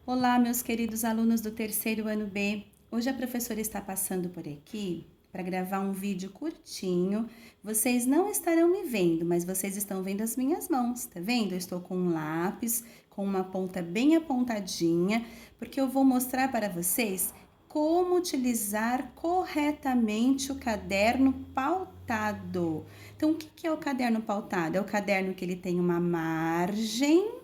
Olá, meus queridos alunos do terceiro ano B. Hoje a professora está passando por aqui para gravar um vídeo curtinho. Vocês não estarão me vendo, mas vocês estão vendo as minhas mãos, tá vendo? Eu estou com um lápis, com uma ponta bem apontadinha, porque eu vou mostrar para vocês como utilizar corretamente o caderno pautado. Então, o que é o caderno pautado? É o caderno que ele tem uma margem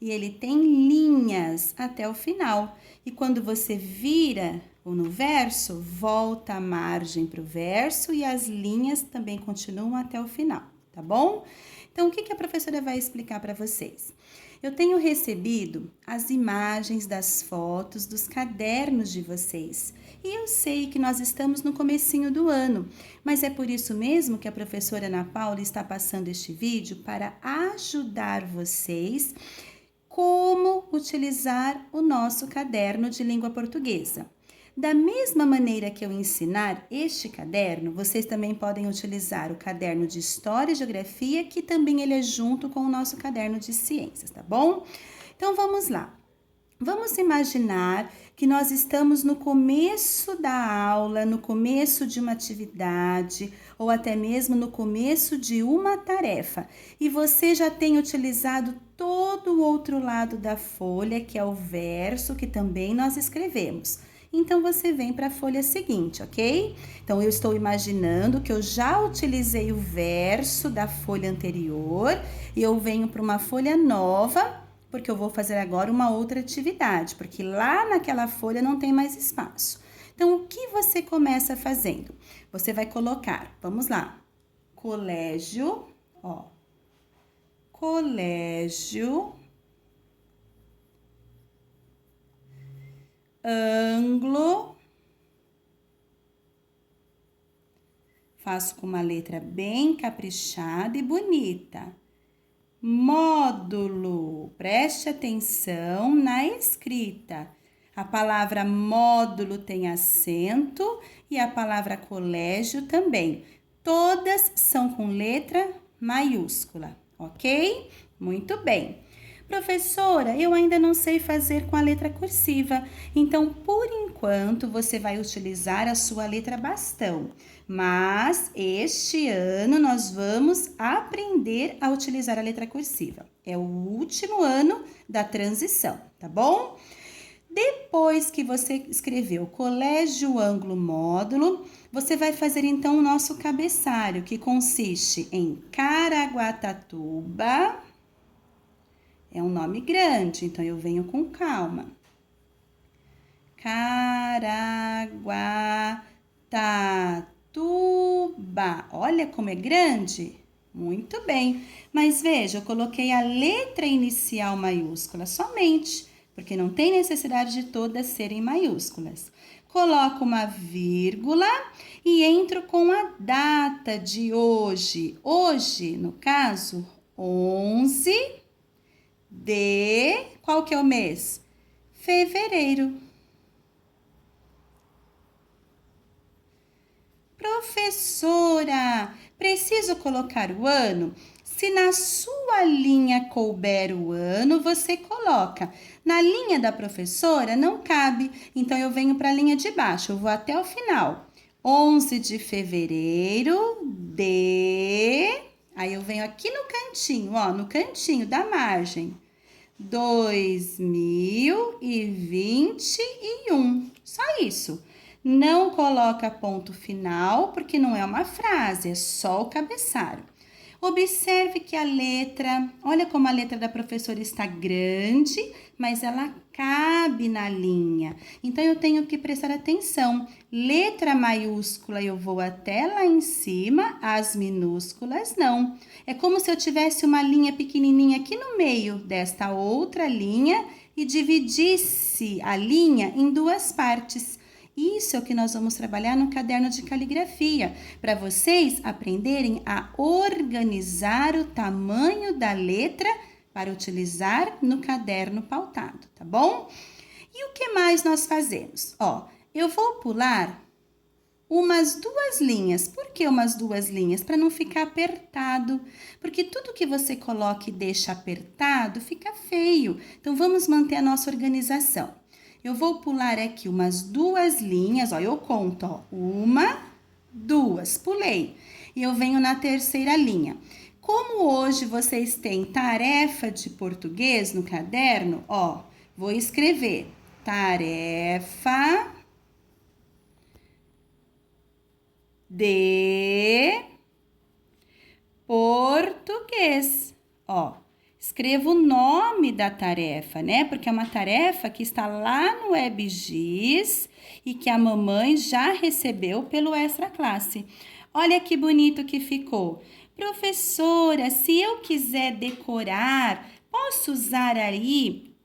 e ele tem linhas até o final. E quando você vira no verso, volta a margem para o verso e as linhas também continuam até o final, tá bom? Então, o que a professora vai explicar para vocês? Eu tenho recebido as imagens das fotos dos cadernos de vocês. E eu sei que nós estamos no comecinho do ano, mas é por isso mesmo que a professora Ana Paula está passando este vídeo para ajudar vocês como utilizar o nosso caderno de língua portuguesa. Da mesma maneira que eu ensinar este caderno, vocês também podem utilizar o caderno de História e Geografia, que também ele é junto com o nosso caderno de Ciências, tá bom? Então vamos lá. Vamos imaginar que nós estamos no começo da aula, no começo de uma atividade ou até mesmo no começo de uma tarefa e você já tem utilizado todo o outro lado da folha, que é o verso, que também nós escrevemos. Então, você vem para a folha seguinte, ok? Então, eu estou imaginando que eu já utilizei o verso da folha anterior e eu venho para uma folha nova, porque eu vou fazer agora uma outra atividade, porque lá naquela folha não tem mais espaço. Então, o que você começa fazendo? Você vai colocar, vamos lá, colégio, ó, colégio, ângulo, faço com uma letra bem caprichada e bonita. Módulo, preste atenção na escrita. A palavra módulo tem acento e a palavra colégio também. Todas são com letra maiúscula, ok? Muito bem. Professora, eu ainda não sei fazer com a letra cursiva, então, por enquanto, você vai utilizar a sua letra bastão. Mas este ano nós vamos aprender a utilizar a letra cursiva. É o último ano da transição, tá bom? Depois que você escreveu colégio, ângulo, módulo, você vai fazer então o nosso cabeçalho, que consiste em Caraguatatuba. É um nome grande, então eu venho com calma. Caraguatatuba. Olha como é grande. Muito bem. Mas veja, eu coloquei a letra inicial maiúscula somente, porque não tem necessidade de todas serem maiúsculas. Coloco uma vírgula e entro com a data de hoje. Hoje, no caso, 11 de... Qual que é o mês? Fevereiro. Professora, preciso colocar o ano? Se na sua linha couber o ano, você coloca. Na linha da professora não cabe, então eu venho para a linha de baixo, eu vou até o final. 11 de fevereiro de... Aí eu venho aqui no cantinho, ó, no cantinho da margem. 2021. Só isso. Não coloca ponto final, porque não é uma frase, é só o cabeçalho. Observe que a letra, olha como a letra da professora está grande, mas ela cabe na linha. Então, eu tenho que prestar atenção. Letra maiúscula eu vou até lá em cima, as minúsculas não. É como se eu tivesse uma linha pequenininha aqui no meio desta outra linha e dividisse a linha em duas partes. Isso é o que nós vamos trabalhar no caderno de caligrafia, para vocês aprenderem a organizar o tamanho da letra para utilizar no caderno pautado, tá bom? E o que mais nós fazemos? Ó, eu vou pular umas 2 linhas. Por que umas 2 linhas? Para não ficar apertado. Porque tudo que você coloca e deixa apertado fica feio. Então, vamos manter a nossa organização. Eu vou pular aqui umas 2 linhas, ó, eu conto, ó, 1, 2, pulei. E eu venho na terceira linha. Como hoje vocês têm tarefa de português no caderno, ó, vou escrever tarefa de português. Ó, escrevo o nome da tarefa, né? Porque é uma tarefa que está lá no WebGIS e que a mamãe já recebeu pelo Extra Classe. Olha que bonito que ficou. Professora, se eu quiser decorar, posso usar aí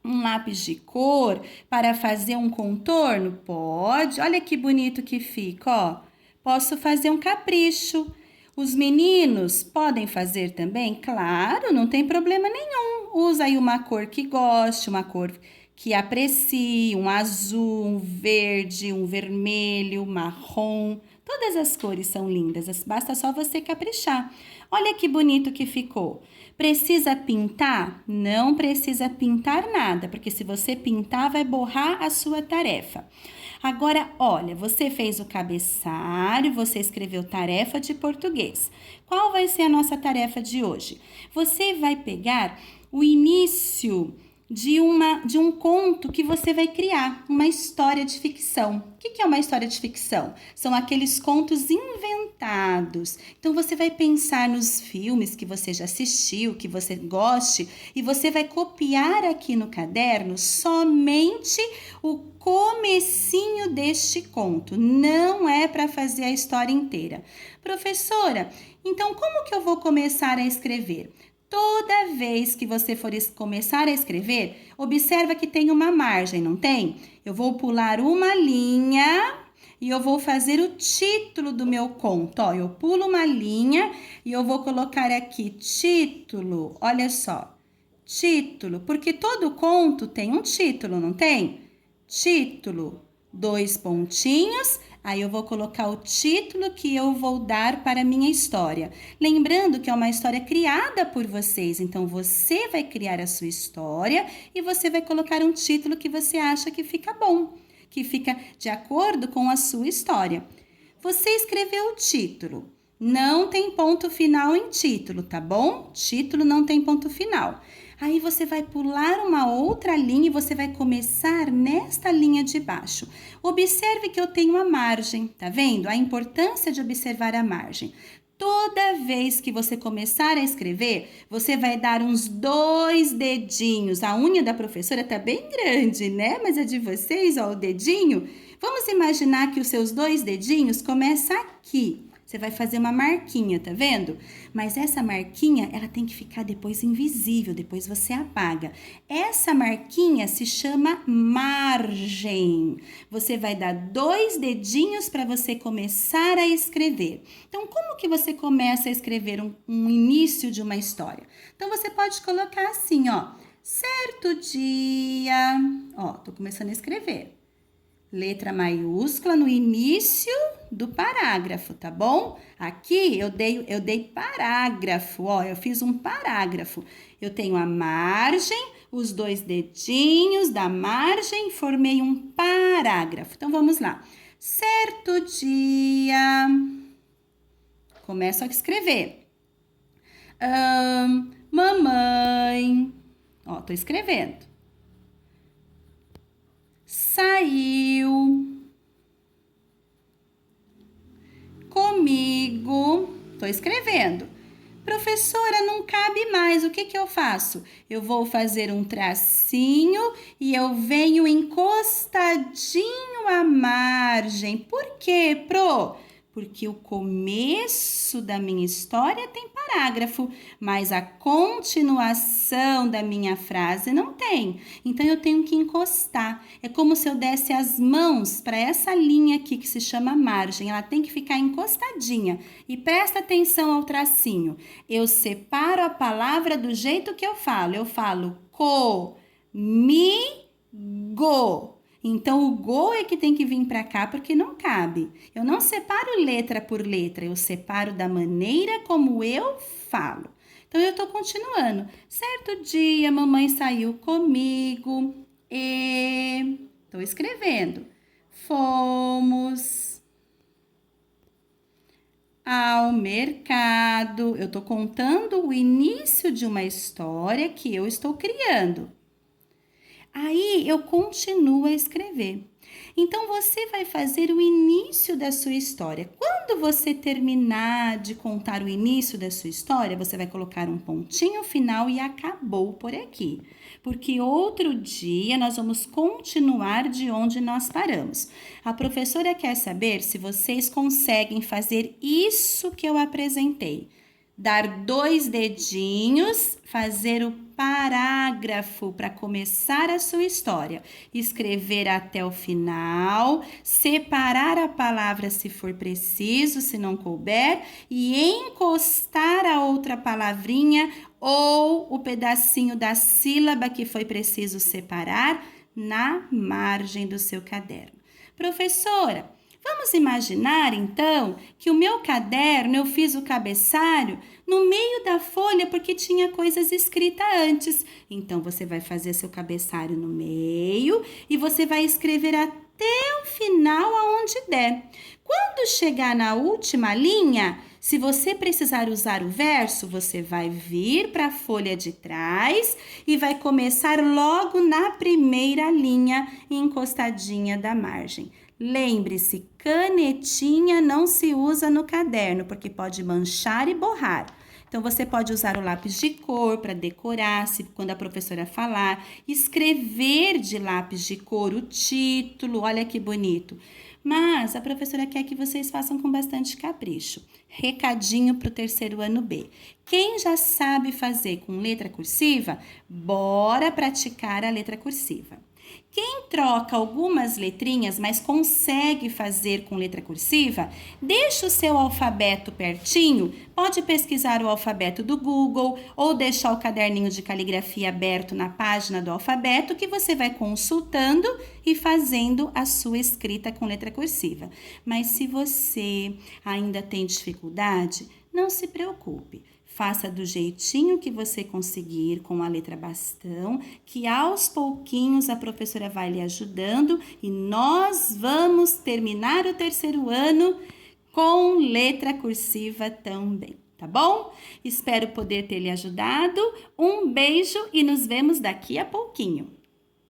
um lápis de cor para fazer um contorno? Pode. Olha que bonito que fica, ó. Posso fazer um capricho. Os meninos podem fazer também? Claro, não tem problema nenhum. Usa aí uma cor que goste, uma cor que aprecie, um azul, um verde, um vermelho, marrom. Todas as cores são lindas, basta só você caprichar. Olha que bonito que ficou. Precisa pintar? Não precisa pintar nada, porque se você pintar, vai borrar a sua tarefa. Agora, olha, você fez o cabeçalho, você escreveu tarefa de português. Qual vai ser a nossa tarefa de hoje? Você vai pegar o início de um conto que você vai criar, uma história de ficção. O que é uma história de ficção? São aqueles contos inventados. Então, você vai pensar nos filmes que você já assistiu, que você goste, e você vai copiar aqui no caderno somente o comecinho deste conto. Não é para fazer a história inteira. Professora, então como que eu vou começar a escrever? Toda vez que você for começar a escrever, observa que tem uma margem, não tem? Eu vou pular uma linha e eu vou fazer o título do meu conto. Ó, eu pulo uma linha e eu vou colocar aqui título. Olha só, título, porque todo conto tem um título, não tem? Título, 2 pontinhos. Aí eu vou colocar o título que eu vou dar para a minha história. Lembrando que é uma história criada por vocês, então você vai criar a sua história e você vai colocar um título que você acha que fica bom, que fica de acordo com a sua história. Você escreveu o título. Não tem ponto final em título, tá bom? Título não tem ponto final. Aí você vai pular uma outra linha e você vai começar nesta linha de baixo. Observe que eu tenho a margem, tá vendo? A importância de observar a margem. Toda vez que você começar a escrever, você vai dar uns 2 dedinhos. A unha da professora tá bem grande, né? Mas a de vocês, ó, o dedinho. Vamos imaginar que os seus 2 dedinhos começam aqui. Você vai fazer uma marquinha, tá vendo? Mas essa marquinha, ela tem que ficar depois invisível, depois você apaga. Essa marquinha se chama margem. Você vai dar 2 dedinhos para você começar a escrever. Então, como que você começa a escrever um início de uma história? Então, você pode colocar assim, ó. Certo dia... Ó, tô começando a escrever. Letra maiúscula no início do parágrafo, tá bom? Aqui eu dei parágrafo, ó, eu fiz um parágrafo. Eu tenho a margem, os 2 dedinhos da margem, formei um parágrafo. Então, vamos lá. Certo dia... Começo a escrever. Mamãe... Ó, tô escrevendo. Saiu comigo. Tô escrevendo. Professora, não cabe mais. O que eu faço? Eu vou fazer um tracinho e eu venho encostadinho à margem. Por quê, Pro? Porque o começo da minha história tem parágrafo, mas a continuação da minha frase não tem. Então, eu tenho que encostar. É como se eu desse as mãos para essa linha aqui que se chama margem. Ela tem que ficar encostadinha. E presta atenção ao tracinho. Eu separo a palavra do jeito que eu falo. Eu falo comigo. Então, o go é que tem que vir para cá porque não cabe. Eu não separo letra por letra, eu separo da maneira como eu falo. Então, eu estou continuando. Certo dia, mamãe saiu comigo e... Estou escrevendo. Fomos ao mercado. Eu estou contando o início de uma história que eu estou criando. Aí eu continuo a escrever. Então você vai fazer o início da sua história. Quando você terminar de contar o início da sua história, você vai colocar um pontinho final e acabou por aqui. Porque outro dia nós vamos continuar de onde nós paramos. A professora quer saber se vocês conseguem fazer isso que eu apresentei. Dar 2 dedinhos, fazer o parágrafo para começar a sua história, escrever até o final, separar a palavra se for preciso, se não couber, e encostar a outra palavrinha ou o pedacinho da sílaba que foi preciso separar na margem do seu caderno. Professora, vamos imaginar, então, que o meu caderno, eu fiz o cabeçalho no meio da folha porque tinha coisas escritas antes. Então, você vai fazer seu cabeçalho no meio e você vai escrever até o final aonde der. Quando chegar na última linha, se você precisar usar o verso, você vai vir para a folha de trás e vai começar logo na primeira linha, encostadinha da margem. Lembre-se, canetinha não se usa no caderno, porque pode manchar e borrar. Então, você pode usar o lápis de cor para decorar, se quando a professora falar, escrever de lápis de cor o título, olha que bonito. Mas a professora quer que vocês façam com bastante capricho. Recadinho para o terceiro ano B. Quem já sabe fazer com letra cursiva, bora praticar a letra cursiva. Quem troca algumas letrinhas, mas consegue fazer com letra cursiva, deixa o seu alfabeto pertinho, pode pesquisar o alfabeto do Google ou deixar o caderninho de caligrafia aberto na página do alfabeto que você vai consultando e fazendo a sua escrita com letra cursiva. Mas se você ainda tem dificuldade, não se preocupe. Faça do jeitinho que você conseguir com a letra bastão, que aos pouquinhos a professora vai lhe ajudando e nós vamos terminar o terceiro ano com letra cursiva também, tá bom? Espero poder ter lhe ajudado. Um beijo e nos vemos daqui a pouquinho.